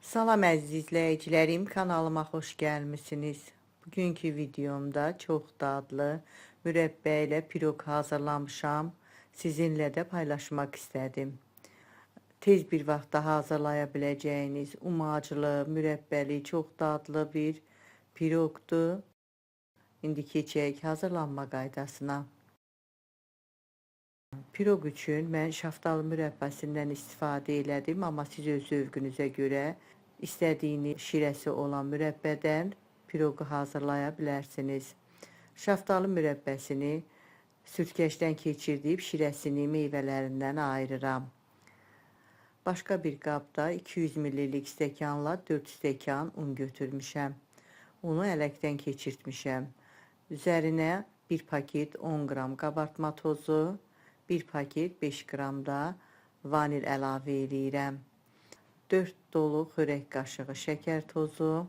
Salam əziz izləyicilərim, kanalıma xoş gəlmisiniz. Bugünkü videomda çox dadlı mürəbbə ilə piroq hazırlamışam. Sizinlə də paylaşmaq istədim. Tez bir vaxtda hazırlaya biləcəyiniz umaclı, mürəbbəli, çox dadlı bir piroqdur. İndi keçək hazırlanma qaydasına. Piroq üçün mən şaftalı mürəbbəsindən istifadə elədim, amma siz öz zövqünüzə görə istədiyiniz şirəsi olan mürəbbədən piroqu hazırlaya bilərsiniz. Şaftalı mürəbbəsini süzgəcdən keçirdib şirəsini meyvələrindən ayırıram. Başqa bir qabda 200 ml stəkanla 4 stəkan un götürmüşəm. Unu ələkdən keçirtmişəm. Üzərinə 1 paket 10 qram qabartma tozu, 1 paket 5 qram da vanil əlavə edirəm. 4 dolu xörək qaşığı şəkər tozu,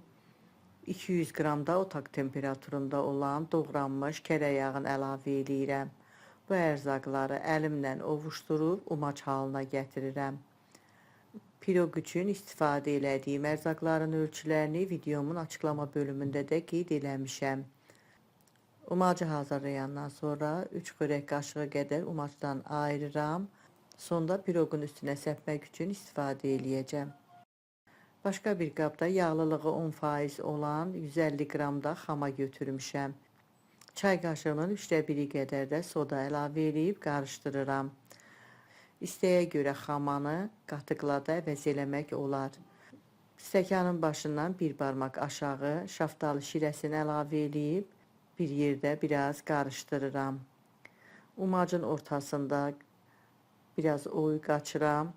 200 qram da otaq temperaturunda olan doğranmış kərə yağını əlavə edirəm. Bu ərzaqları əlimlə ovuşdurub umac halına gətirirəm. Piroq üçün istifadə elədiyim ərzaqların ölçülərini videomun açıqlama bölümündə də qeyd eləmişəm. Umacı hazırlayandan sonra 3 xörək qaşığı qədər umacdan ayırıram. Sonda piroqun üstünə səpmək üçün istifadə eləyəcəm. Başqa bir qabda yağlılığı 10% olan 150 qram da xama götürmüşəm. Çay qaşığının 1/3 qədər də soda əlavə edib qarışdırıram. İstəyə görə xamanı qatıqla da əvəz eləmək olar. Stəkanın başından bir barmaq aşağı şaftalı şirəsini əlavə edib bir yerdə biraz qarışdırıram. Umacın ortasında biraz oy qaçıram.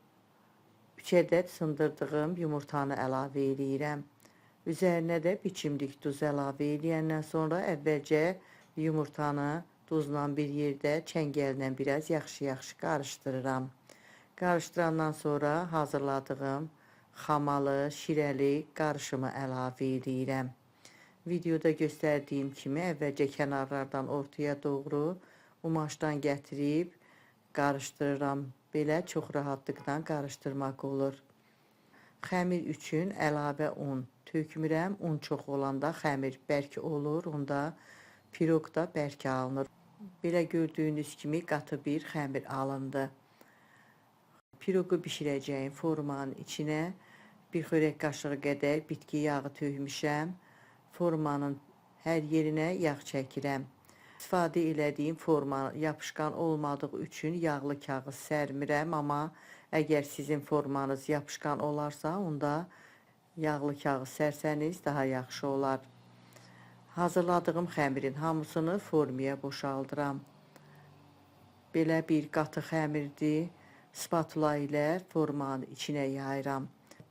3 ədəd sındırdığım yumurtanı əlavə edirəm. Üzərinə də biçimlik duz əlavə edəndən sonra əvvəlcə yumurtanı duzla bir yerdə çəngəllə biraz yaxşı qarışdırıram. Qarışdırandan sonra hazırladığım xamalı, şirəli qarışımı əlavə edirəm. Videoda göstərdiyim kimi əvvəlcə kənarlardan ortaya doğru umacdan gətirib qarışdırıram. Belə çox rahatlıqla qarışdırmaq olur. Xəmir üçün əlavə un tökmürəm. Un çox olanda xəmir bərk olur, onda piroq da bərk alınır. Belə gördüyünüz kimi qatı bir xəmir alındı. Piroqu bişirəcəyim formanın içinə 1 xörək qaşığı qədər bitki yağı tökmüşəm. Formanın hər yerinə yağ çəkirəm. İstifadə elədiyim forma yapışqan olmadığı üçün yağlı kağız sərmirəm, amma əgər sizin formanız yapışqan olarsa, onda yağlı kağız sərsəniz daha yaxşı olar. Hazırladığım xəmirin hamısını formaya boşaldıram. Belə bir qatı xəmirdir. Spatula ilə formanın içinə yayıram.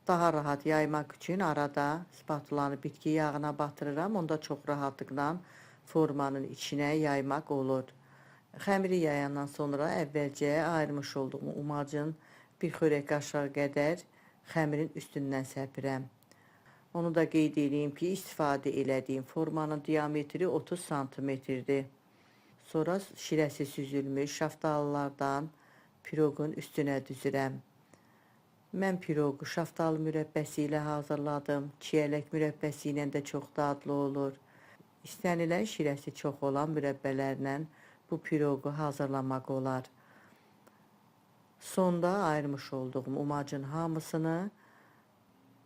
Daha rahat yaymaq üçün arada spatulanı bitki yağına batırıram. Onda çox rahatlıqla formanın içinə yaymaq olur. Xəmiri yayandan sonra əvvəlcə ayırmış olduğum umacın 1 xörək qaşığı qədər xəmirin üstündən səpirəm. Onu da qeyd edeyim ki, istifadə elədiyim formanın diametri 30 santimetrdir. Sonra şirəsi süzülmüş şaftalılardan piroqun üstünə düzürəm. Mən piroqu şaftalı mürəbbəsi ilə hazırladım. Çiyələk mürəbbəsi ilə də çox dadlı olur. İstənilən şirəsi çox olan mürəbbələrlə bu piroqu hazırlamaq olar. Sonda ayırmış olduğum umacın hamısını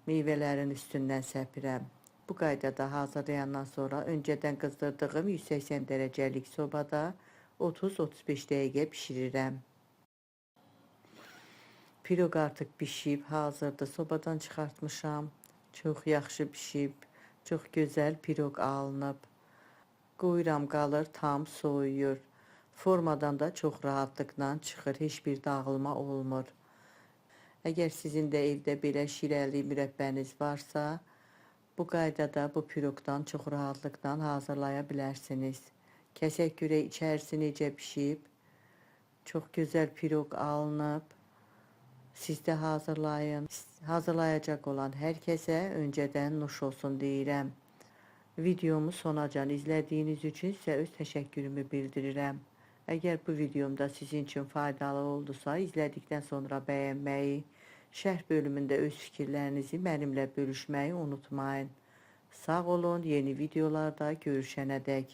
meyvələrin üstündən səpirəm. Bu qaydada hazırlayandan sonra öncədən qızdırdığım 180 dərəcəlik sobada 30-35 dəqiqə bişirirəm. Piroq artıq bişib, hazırdır. Sobadan çıxartmışam. Çox yaxşı bişib. Çox gözəl piroq alınıb. Qoyuram qalır, tam soyuyur. Formadan da çox rahatlıqla çıxır. Heç bir dağılma olmur. Əgər sizin də evdə belə şirəli mürəbbəniz varsa, bu qaydada bu piroqdan çox rahatlıqla hazırlaya bilərsiniz. Kəsək görək içərisi necə bişib. Çox gözəl piroq alınıb. Siz də hazırlayın. Hazırlayacaq olan hər kəsə öncədən nuş olsun deyirəm. Videomu sonacan izlədiyiniz üçün sizə öz təşəkkürümü bildirirəm. Əgər bu videomda sizin üçün faydalı oldusa, izlədikdən sonra bəyənməyi, Şərh bölümündə öz fikirlərinizi mənimlə bölüşməyi unutmayın. Sağ olun, yeni videolarda görüşənədək.